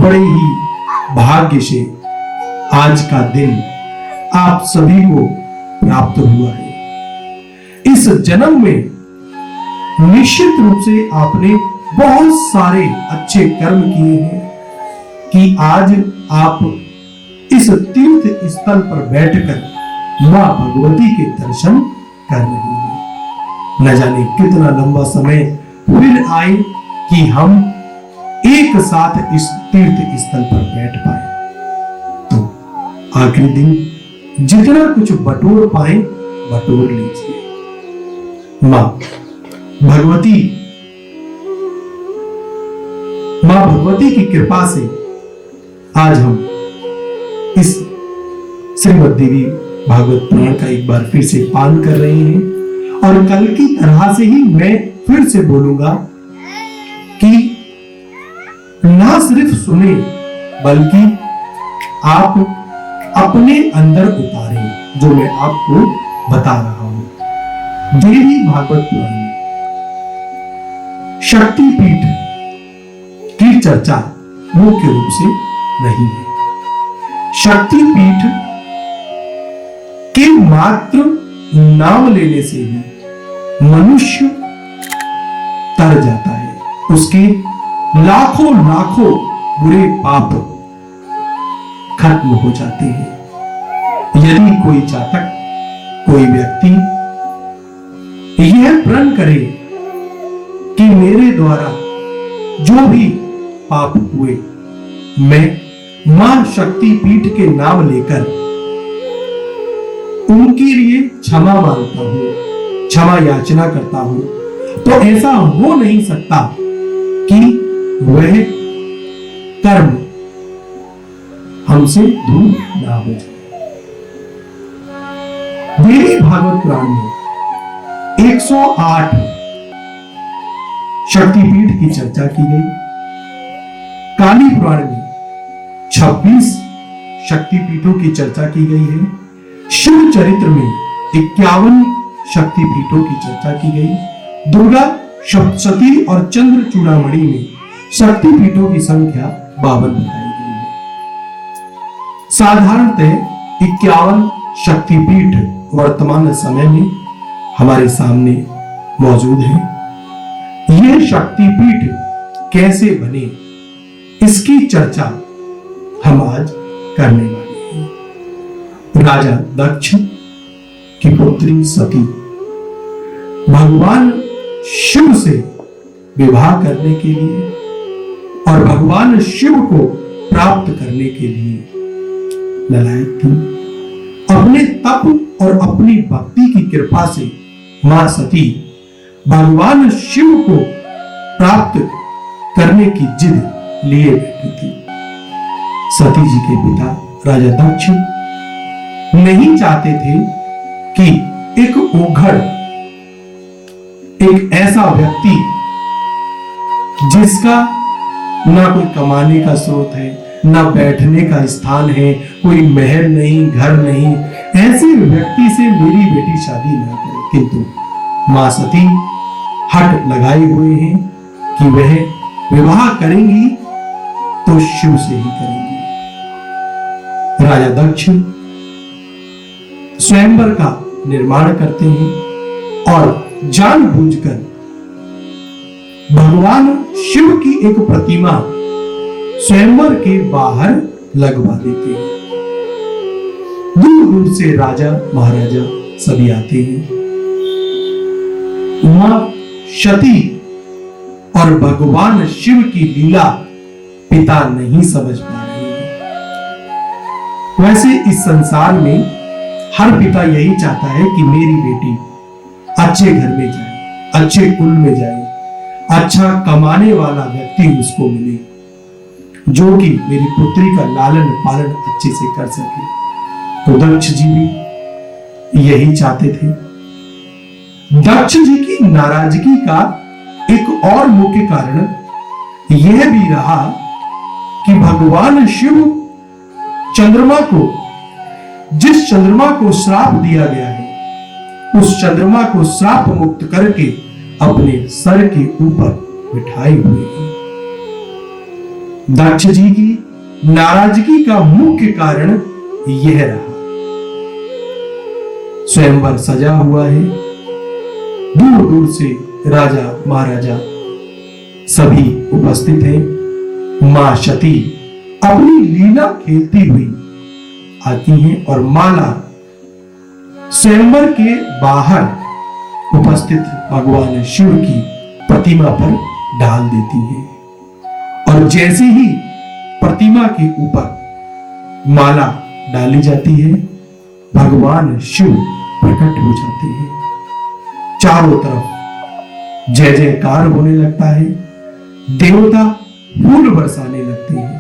बड़े ही भाग्य से आज का दिन आप सभी को प्राप्त हुआ है। इस जन्म में निश्चित रूप से आपने बहुत सारे अच्छे कर्म किए हैं कि आज आप इस तीर्थ स्थल पर बैठकर मां भगवती के दर्शन कर रहे हैं। न जाने कितना लंबा समय फिर आए कि हम एक साथ इस तीर्थ स्थल पर बैठ पाए। तो आखिरी दिन जितना कुछ बटोर पाए बटोर लीजिए। मां भगवती की कृपा से आज हम इस श्रीमद् देवी भागवत पुराण का एक बार फिर से पान कर रहे हैं। और कल की तरह से ही मैं फिर से बोलूंगा कि ना सिर्फ सुने बल्कि आप अपने अंदर उतारें जो मैं आपको बता रहा हूं। देवी भागवत पुराण में शक्तिपीठ की चर्चा मुख्य रूप से नहीं है। शक्तिपीठ के मात्र नाम लेने से ही मनुष्य तर जाता है। उसके लाखों लाखों बुरे पाप खत्म हो जाते हैं। यदि कोई जातक, कोई व्यक्ति यह प्रण करे कि मेरे द्वारा जो भी पाप हुए मैं मां शक्तिपीठ के नाम लेकर उनके लिए क्षमा मांगता हूं, क्षमा याचना करता हूं, तो ऐसा हो नहीं सकता कि वह कर्म हमसे दूर ना हो जाए। देवी भागवत पुराण में 108 शक्तिपीठ की चर्चा की गई। काली पुराण में 26 शक्तिपीठों की चर्चा की गई है। शिव चरित्र में 51 शक्तिपीठों की चर्चा की गई। दुर्गा सप्तशती और चंद्र चूड़ामणि में शक्तिपीठों की संख्या 52 बताई गई है। साधारणतः 51 शक्तिपीठ वर्तमान समय में हमारे सामने मौजूद है। यह शक्तिपीठ कैसे बने इसकी चर्चा हम आज करने वाले हैं। राजा दक्ष की पुत्री सती भगवान शिव से विवाह करने के लिए और भगवान शिव को प्राप्त करने के लिए ललायत थी। अपने तप और अपनी भक्ति की कृपा से मां सती भगवान शिव को प्राप्त करने की जिद लिए बैठी थी। सती जी के पिता राजा दक्ष नहीं चाहते थे कि एक ओघड़, एक ऐसा व्यक्ति जिसका ना कोई कमाने का स्रोत है, ना बैठने का स्थान है, कोई महल नहीं, घर नहीं, ऐसे व्यक्ति से मेरी बेटी शादी ना करे। किंतु मां सती हट लगाए हुए हैं कि वह विवाह करेंगी तो शिव से ही करेंगी। राजा दक्ष स्वयंवर का निर्माण करते हैं और जानबूझकर भगवान शिव की एक प्रतिमा स्वयंवर के बाहर लगवा देते हैं। दूर दूर से राजा महाराजा सभी आते हैं। मां सती और भगवान शिव की लीला पिता नहीं समझ पा रहे हैं। वैसे इस संसार में हर पिता यही चाहता है कि मेरी बेटी अच्छे घर में जाए, अच्छे कुल में जाए, अच्छा कमाने वाला व्यक्ति उसको मिले जो कि मेरी पुत्री का लालन पालन अच्छे से कर सके। तो दक्ष जी भी यही चाहते थे। दक्ष जी की नाराजगी का एक और मुख्य कारण यह भी रहा कि भगवान शिव चंद्रमा को, जिस चंद्रमा को श्राप दिया गया है, उस चंद्रमा को श्राप मुक्त करके अपने सर के ऊपर बिठाए हुए हैं। दक्ष जी की नाराजगी का मुख्य कारण यह रहा। स्वयंवर सजा हुआ है, दूर दूर से राजा महाराजा सभी उपस्थित हैं। मां सती अपनी लीला खेलती हुई आती हैं और माला स्वयंवर के बाहर उपस्थित भगवान शिव की प्रतिमा पर डाल देती है और जैसे ही प्रतिमा के ऊपर माला डाली जाती है, भगवान शिव प्रकट हो जाते हैं। चारों तरफ जय जयकार होने लगता है, देवता फूल बरसाने लगते हैं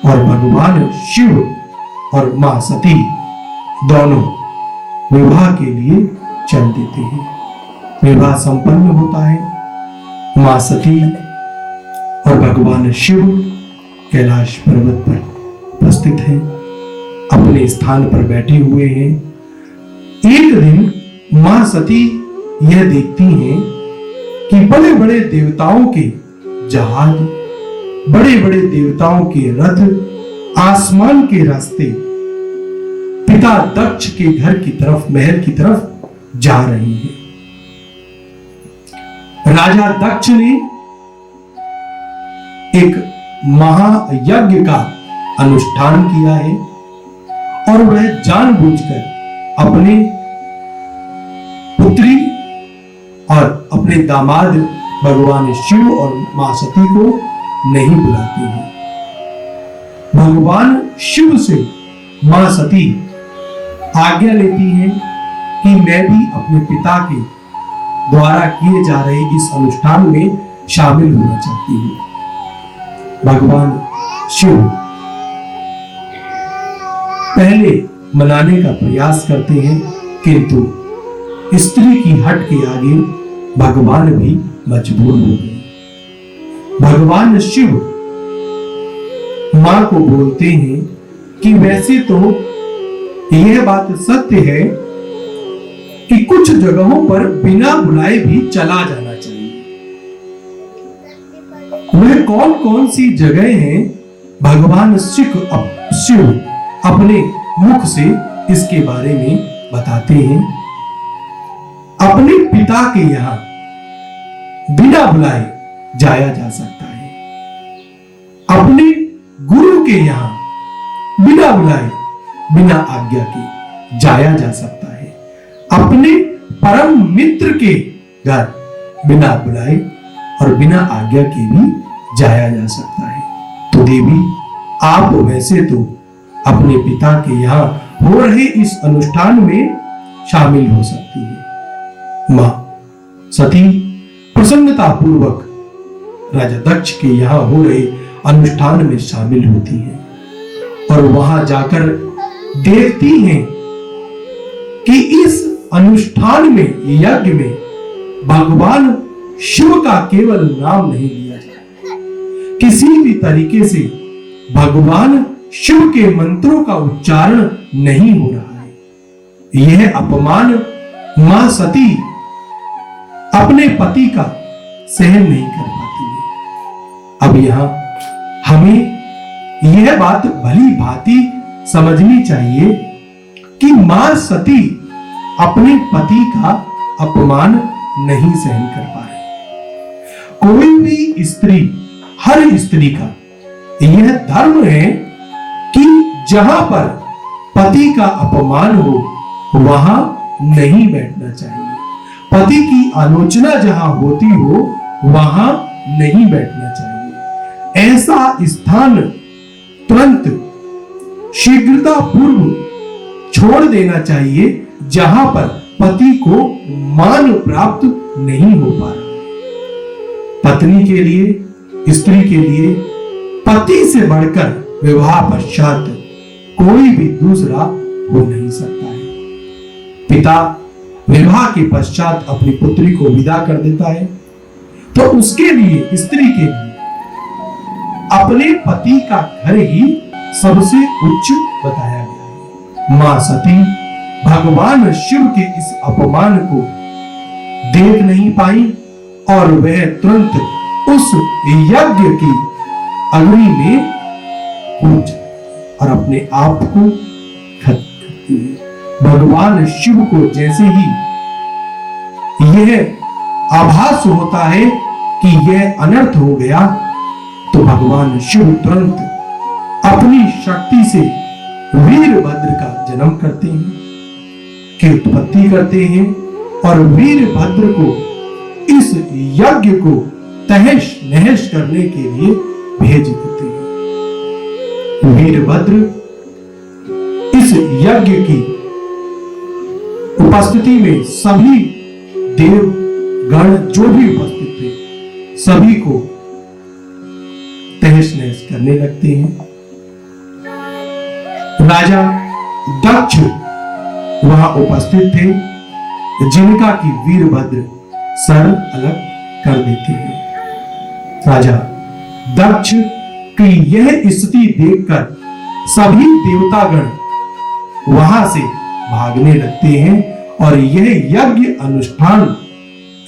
और भगवान शिव और मां सती दोनों विवाह के लिए चल देते हैं। विवाह संपन्न होता है। मां सती और भगवान शिव कैलाश पर्वत पर उपस्थित हैं, अपने स्थान पर बैठे हुए हैं। एक दिन मां सती यह देखती हैं कि बड़े बड़े देवताओं के जहाज, बड़े बड़े देवताओं के रथ आसमान के रास्ते पिता दक्ष के घर की तरफ, महल की तरफ जा रही हैं। राजा दक्ष ने एक महायज्ञ का अनुष्ठान किया है और वह जानबूझकर अपने पुत्री और अपने दामाद भगवान शिव और मां सती को नहीं बुलाते हैं। भगवान शिव से मां सती आज्ञा लेती हैं कि मैं भी अपने पिता के द्वारा किए जा रहे इस अनुष्ठान में शामिल होना चाहती हूं। भगवान शिव पहले मनाने का प्रयास करते हैं, किंतु स्त्री की हट के आगे भगवान भी मजबूर हो गए। भगवान शिव मां को बोलते हैं कि वैसे तो यह बात सत्य है कि कुछ जगहों पर बिना बुलाए भी चला जाना चाहिए। वह कौन कौन सी जगह हैं, भगवान शिव अपने मुख से इसके बारे में बताते हैं। अपने पिता के यहां बिना बुलाए जाया जा सकता है, अपने गुरु के यहां बिना बुलाए, बिना आज्ञा के जाया जा सकता है, अपने परम मित्र के घर बिना बुलाए और बिना आज्ञा के भी जाया जा सकता है। तो देवी, आप वैसे तो अपने पिता के यहां हो रहे इस अनुष्ठान में शामिल हो सकती है। मां सती प्रसन्नता पूर्वक राजा दक्ष के यहां हो रहे अनुष्ठान में शामिल होती है और वहां जाकर देखती हैं कि इस अनुष्ठान में, यज्ञ में भगवान शिव का केवल नाम नहीं लिया जाता, किसी भी तरीके से भगवान शिव के मंत्रों का उच्चारण नहीं हो रहा है। यह अपमान मां सती अपने पति का सहन नहीं कर पाती है। अब यहां हमें यह बात भली भांति समझनी चाहिए कि मां सती अपने पति का अपमान नहीं सहन कर पा रही। कोई भी स्त्री, हर स्त्री का यह धर्म है कि जहां पर पति का अपमान हो वहां नहीं बैठना चाहिए, पति की आलोचना जहां होती हो वहां नहीं बैठना चाहिए। ऐसा स्थान तुरंत शीघ्रता पूर्व छोड़ देना चाहिए जहां पर पति को मान प्राप्त नहीं हो पा रहा। पत्नी के लिए, स्त्री के लिए पति से बढ़कर विवाह पश्चात कोई भी दूसरा हो नहीं सकता है। पिता विवाह के पश्चात अपनी पुत्री को विदा कर देता है तो उसके लिए, स्त्री के लिए अपने पति का घर ही सबसे उच्च बताया गया है। मां सती भगवान शिव के इस अपमान को देख नहीं पाई और वह तुरंत उस यज्ञ की अग्नि में कूद जाती और अपने आप को खत्म करती है। भगवान शिव को जैसे ही यह आभास होता है कि यह अनर्थ हो गया, तो भगवान शिव तुरंत अपनी शक्ति से वीरभद्र का जन्म करते हैं, की उत्पत्ति करते हैं और वीरभद्र को इस यज्ञ को तहस नहस करने के लिए भेज देते हैं। वीरभद्र इस यज्ञ की उपस्थिति में सभी देव गण जो भी उपस्थित थे सभी को तहस नहस करने लगते हैं। राजा दक्ष वहां उपस्थित थे, जिनका की वीरभद्र सर अलग कर देते हैं। राजा दक्ष की यह स्थिति देखकर सभी देवतागण वहां से भागने लगते हैं और यह यज्ञ अनुष्ठान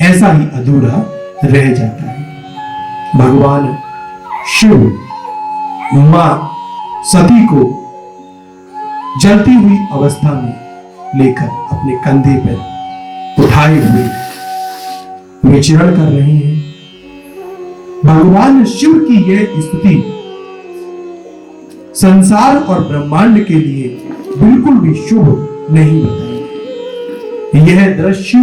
ऐसा ही अधूरा रह जाता है। भगवान शिव मां सती को जलती हुई अवस्था में लेकर अपने कंधे पर उठाए हुए विचरण कर रहे हैं। भगवान शिव की यह स्थिति संसार और ब्रह्मांड के लिए बिल्कुल भी शुभ नहीं बताई। यह दृश्य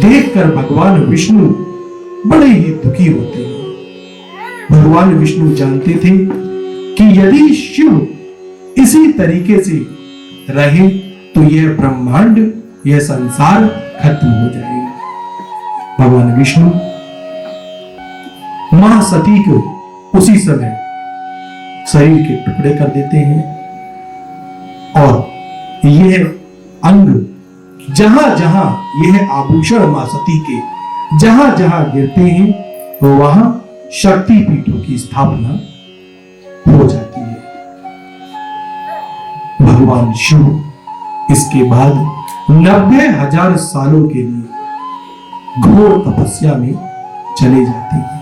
देखकर भगवान विष्णु बड़े ही दुखी होते हैं। भगवान विष्णु जानते थे कि यदि शिव इसी तरीके से रहे तो यह ब्रह्मांड, यह संसार खत्म हो जाएगा। भगवान विष्णु मां सती को उसी समय शरीर के टुकड़े कर देते हैं और यह अंग जहां जहां यह आभूषण मां सती के जहां जहां गिरते हैं वहां शक्ति पीठों की स्थापना हो जाती है। भगवान शिव इसके बाद 90,000 सालों के लिए घोर तपस्या में चले जाते हैं।